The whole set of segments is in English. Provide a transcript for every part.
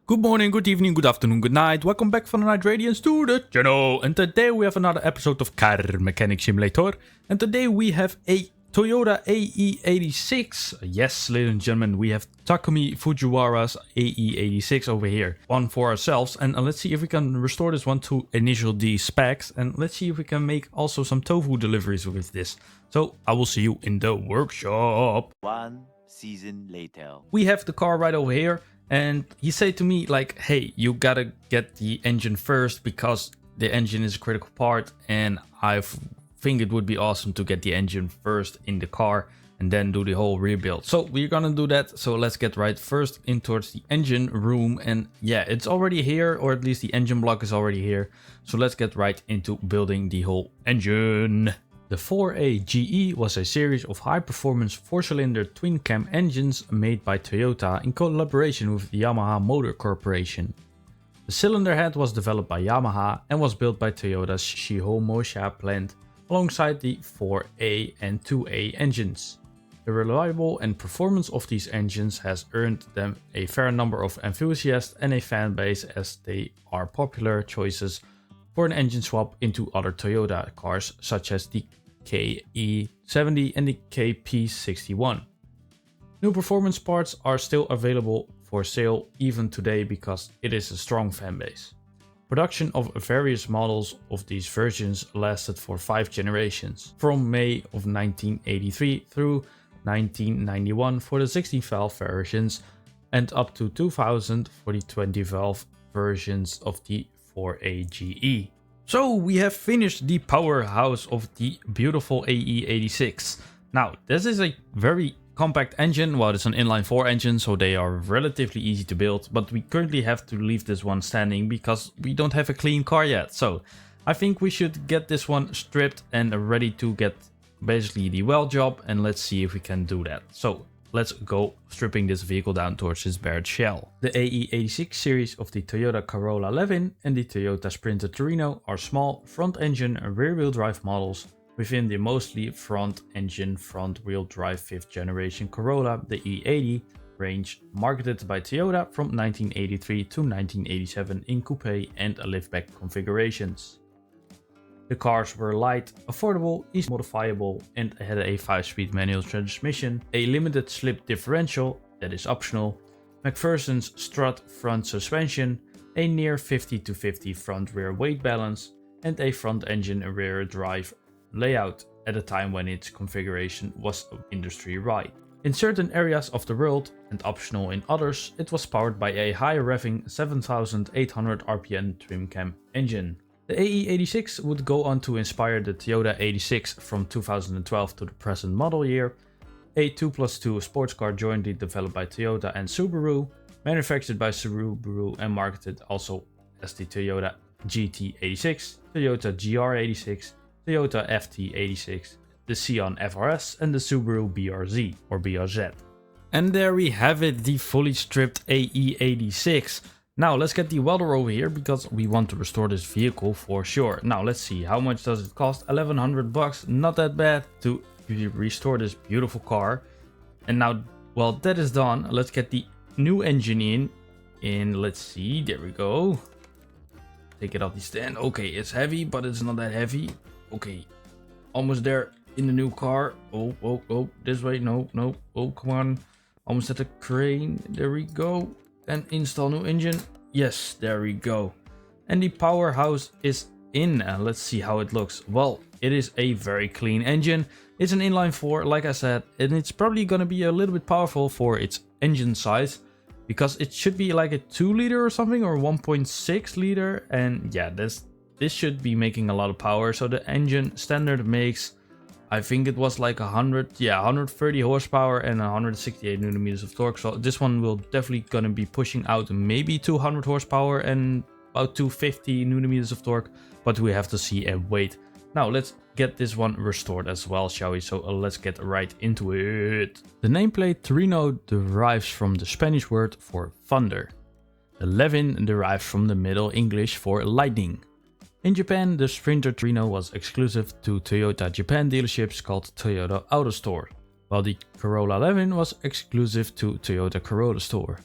Good morning, good evening, good afternoon, good night. Welcome back from the Night Radiance to the channel. And today we have another episode of Car Mechanic Simulator. And today we have a Toyota AE86. Yes, ladies and gentlemen, we have Takumi Fujiwara's AE86 over here. One for ourselves. And let's see if we can restore this one to initial D specs. And let's see if we can make also some tofu deliveries with this. So I will see you in the workshop. One season later. We have the car right over here. And he said to me like, hey, you gotta get the engine first because the engine is a critical part. And I think it would be awesome to get the engine first in the car and then do the whole rebuild. So we're gonna do that. So let's get right first in towards the engine room. And yeah, it's already here, or at least the engine block is already here. So let's get right into building the whole engine. The 4A GE was a series of high-performance 4-cylinder twin-cam engines made by Toyota in collaboration with the Yamaha Motor Corporation. The cylinder head was developed by Yamaha and was built by Toyota's Shihomosha plant alongside the 4A and 2A engines. The reliable and performance of these engines has earned them a fair number of enthusiasts and a fan base, as they are popular choices for an engine swap into other Toyota cars such as the KE70 and the KP61. New performance parts are still available for sale even today because it is a strong fanbase. Production of various models of these versions lasted for 5 generations, from May of 1983 through 1991 for the 16-valve versions and up to 2000 for the 20-valve versions of the 4A GE. So we have finished the powerhouse of the beautiful AE86. Now this is a very compact engine. Well, it's an inline 4 engine, so they are relatively easy to build, but we currently have to leave this one standing because we don't have a clean car yet. So I think we should get this one stripped and ready to get basically the weld job, and let's see if we can do that. So let's go stripping this vehicle down towards its bared shell. The AE86 series of the Toyota Corolla 11 and the Toyota Sprinter Torino are small front-engine and rear-wheel drive models within the mostly front-engine front-wheel drive 5th generation Corolla, the E80 range, marketed by Toyota from 1983 to 1987 in coupe and liftback configurations. The cars were light, affordable, easily modifiable, and had a 5-speed manual transmission, a limited slip differential that is optional, McPherson's strut front suspension, a near 50-50 front-rear weight balance, and a front-engine rear drive layout at a time when its configuration was industry-wide. In certain areas of the world, and optional in others, it was powered by a high-revving 7800 RPM twin-cam engine. The AE86 would go on to inspire the Toyota 86 from 2012 to the present model year, a 2+2 sports car jointly developed by Toyota and Subaru, manufactured by Subaru and marketed also as the Toyota GT86, Toyota GR86, Toyota FT86, the Scion FRS and the Subaru BRZ or BRZ. And there we have it, the fully stripped AE86. Now let's get the welder over here because we want to restore this vehicle for sure. Now let's see, how much does it cost? 1100 bucks, not that bad to restore this beautiful car. And now, well, that is done. Let's get the new engine in. Let's see, there we go. Take it off the stand. Okay, it's heavy, but it's not that heavy. Okay, almost there in the new car. Oh, this way, no, oh, come on. Almost at the crane, there we go. And install new engine. Yes, there we go. And the powerhouse is in. Let's see how it looks. Well, it is a very clean engine. It's an inline 4, like I said, and it's probably going to be a little bit powerful for its engine size because it should be like a 2 liter or something, or 1.6 liter. And yeah, this should be making a lot of power. So the engine standard makes, I think it was like 130 horsepower and 168 newton meters of torque. So this one will definitely gonna be pushing out maybe 200 horsepower and about 250 newton meters of torque, but we have to see and wait. Now let's get this one restored as well, shall we? So let's get right into it. The nameplate Torino derives from the Spanish word for thunder. The 11 derives from the Middle English for lightning. In Japan, the Sprinter Torino was exclusive to Toyota Japan dealerships called Toyota Auto Store, while the Corolla 11 was exclusive to Toyota Corolla Store.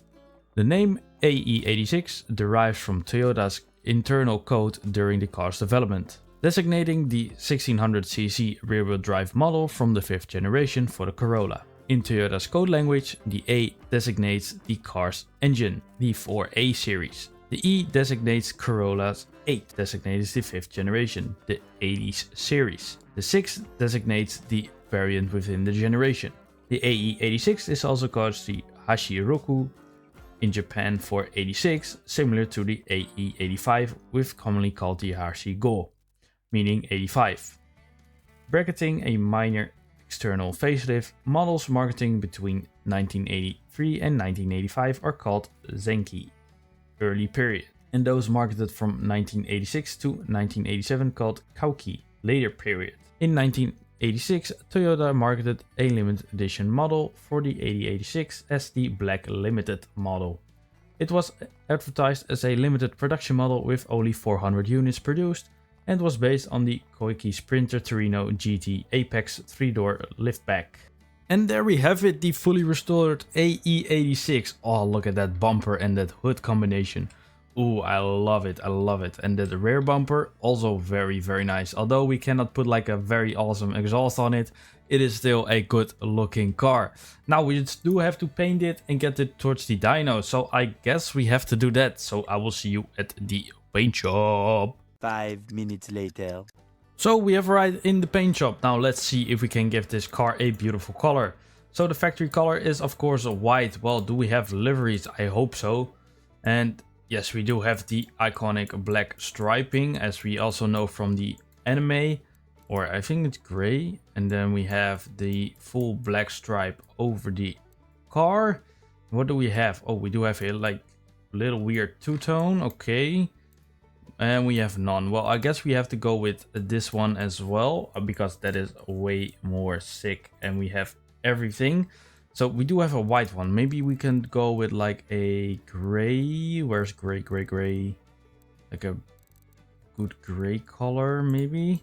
The name AE86 derives from Toyota's internal code during the car's development, designating the 1600cc rear-wheel drive model from the 5th generation for the Corolla. In Toyota's code language, the A designates the car's engine, the 4A series. The E designates Corolla's 8 designates the 5th generation, the 80s series. The 6 designates the variant within the generation. The AE86 is also called the Hachiroku in Japan for 86, similar to the AE85, with commonly called the Hachigo, meaning 85. Bracketing a minor external facelift, models marketing between 1983 and 1985 are called Zenki, early period, and those marketed from 1986 to 1987 called Kauki, later period. In 1986, Toyota marketed a limited edition model for the AE86 as the Black Limited model. It was advertised as a limited production model with only 400 units produced and was based on the Koike Sprinter Torino GT Apex 3-door liftback. And there we have it, the fully restored AE86. Oh, look at that bumper and that hood combination. Ooh, I love it, I love it. And the rear bumper, also very, very nice. Although we cannot put like a very awesome exhaust on it, it is still a good looking car. Now we just do have to paint it and get it towards the dyno. So I guess we have to do that. So I will see you at the paint shop. 5 minutes later. So we have arrived in the paint shop. Now let's see if we can give this car a beautiful color. So the factory color is of course white. Well, do we have liveries? I hope so. And yes, we do have the iconic black striping, as we also know from the anime, or I think it's gray. And then we have the full black stripe over the car. What do we have? Oh, we do have a like little weird two-tone. Okay. And we have none. Well, I guess we have to go with this one as well, because that is way more sick and we have everything. So we do have a white one. Maybe we can go with like a gray. Where's gray, gray, gray? Like a good gray color, maybe?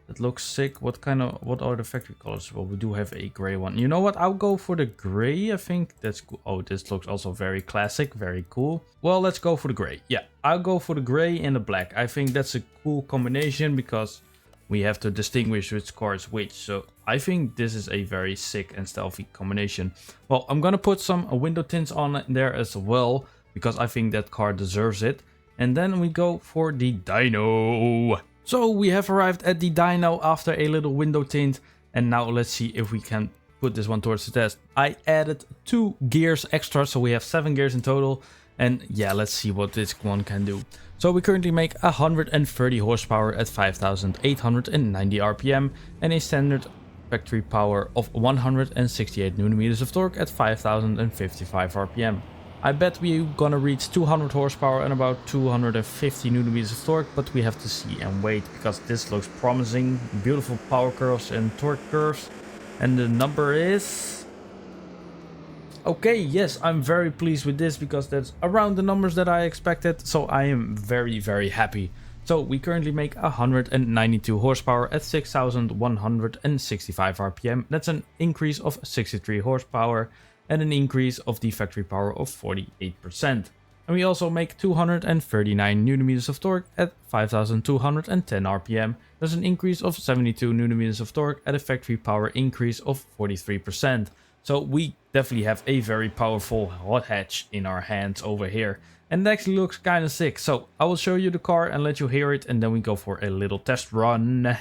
That looks sick. What are the factory colors? Well, we do have a gray one. You know what? I'll go for the gray. I think that's cool. Oh, this looks also very classic. Very cool. Well, let's go for the gray. Yeah, I'll go for the gray and the black. I think that's a cool combination because we have to distinguish which car is which. So I think this is a very sick and stealthy combination. Well, I'm going to put some window tints on there as well, because I think that car deserves it. And then we go for the dyno. So we have arrived at the dyno after a little window tint, and now let's see if we can put this one towards the test. I added 2 gears extra, so we have 7 gears in total, and yeah, let's see what this one can do. So we currently make 130 horsepower at 5,890 RPM and a standard factory power of 168 Nm of torque at 5,055 RPM. I bet we're gonna reach 200 horsepower and about 250 Nm of torque, but we have to see and wait because this looks promising. Beautiful power curves and torque curves. And the number is... Okay, yes, I'm very pleased with this because that's around the numbers that I expected. So I am very, very happy. So we currently make 192 horsepower at 6,165 RPM. That's an increase of 63 horsepower. And an increase of the factory power of 48%. And we also make 239 Nm of torque at 5,210 RPM. That's an increase of 72 Nm of torque at a factory power increase of 43%. So we definitely have a very powerful hot hatch in our hands over here. And it actually looks kind of sick. So I will show you the car and let you hear it, and then we go for a little test run.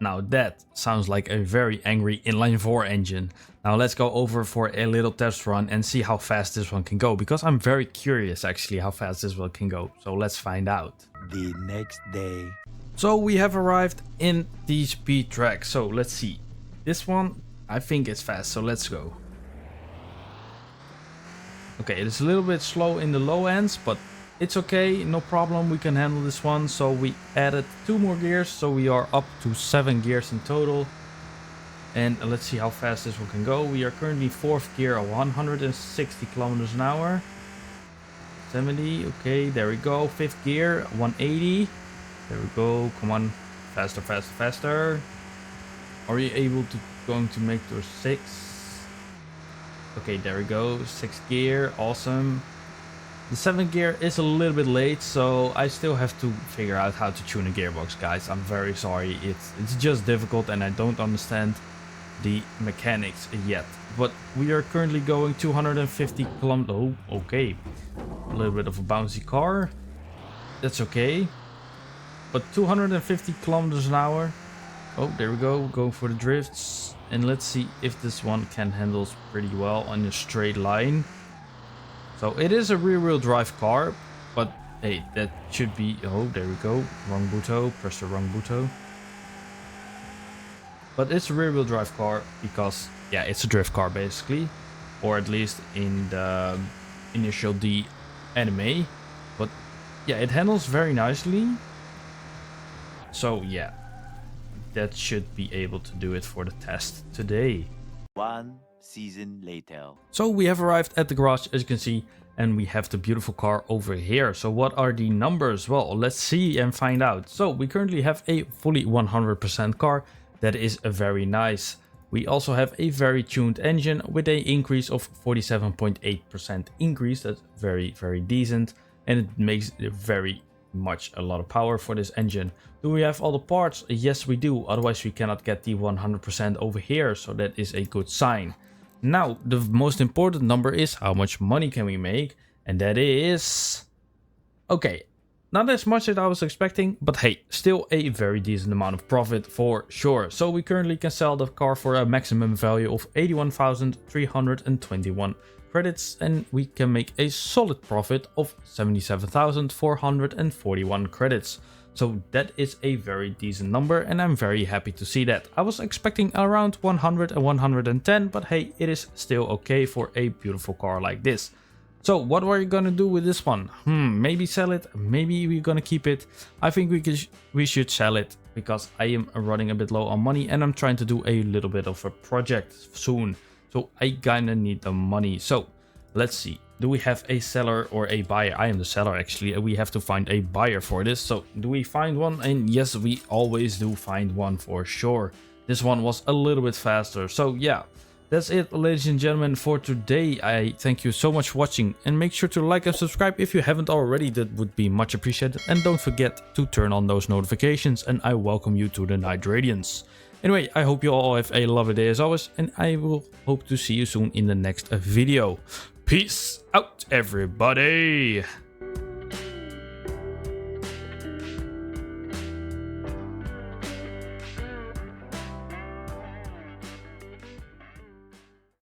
Now that sounds like a very angry inline-4 engine. Now let's go over for a little test run and see how fast this one can go, because I'm very curious actually how fast this one can go. So let's find out. The next day. So we have arrived in the speed track. So let's see. This one I think is fast, so let's go. Okay, it's a little bit slow in the low ends, but it's okay, no problem, we can handle this one. So we added 2 more gears, so we are up to 7 gears in total. And let's see how fast this one can go. We are currently 4th gear at 160 kilometers an hour. 70, okay, there we go. 5th gear, 180. There we go, come on, faster, faster, faster. Are you able to going to make to 6? Okay, there we go, 6th gear, awesome. The 7th gear is a little bit late, so I still have to figure out how to tune a gearbox, guys. I'm very sorry, it's just difficult and I don't understand the mechanics yet. But we are currently going 250 kilometers. Oh, okay, a little bit of a bouncy car, that's okay. But 250 kilometers an hour. Oh, there we go, going for the drifts. And let's see if this one can handle pretty well on a straight line. So it is a rear-wheel drive car, but hey, that should be... Oh, there we go, wrong button, press the wrong button. But it's a rear-wheel drive car because, yeah, it's a drift car basically. Or at least in the initial D anime. But yeah, it handles very nicely. So yeah, that should be able to do it for the test today. 1 season later. So we have arrived at the garage, as you can see, and we have the beautiful car over here. So what are the numbers? Well, let's see and find out. So we currently have a fully 100% car. That is very nice. We also have a very tuned engine with an increase of 47.8% increase. That's very, very decent. And it makes very much a lot of power for this engine. Do we have all the parts? Yes, we do. Otherwise, we cannot get the 100% over here. So that is a good sign. Now, the most important number is how much money can we make? And that is... Okay, not as much as I was expecting, but hey, still a very decent amount of profit for sure. So we currently can sell the car for a maximum value of 81,321 credits, and we can make a solid profit of 77,441 credits. So that is a very decent number, and I'm very happy to see that. I was expecting around 100 and 110, but hey, it is still okay for a beautiful car like this. So what are we gonna do with this one? Maybe sell it, maybe we're gonna keep it. I think we should sell it because I am running a bit low on money and I'm trying to do a little bit of a project soon. So I kinda need the money. So let's see. Do we have a seller or a buyer? I am the seller actually. We have to find a buyer for this. So do we find one? And yes, we always do find one for sure. This one was a little bit faster. So yeah, that's it, ladies and gentlemen, for today. I thank you so much for watching, and make sure to like and subscribe if you haven't already. That would be much appreciated. And don't forget to turn on those notifications, and I welcome you to the Night Radiance. Anyway, I hope you all have a lovely day as always, and I will hope to see you soon in the next video. Peace out, everybody.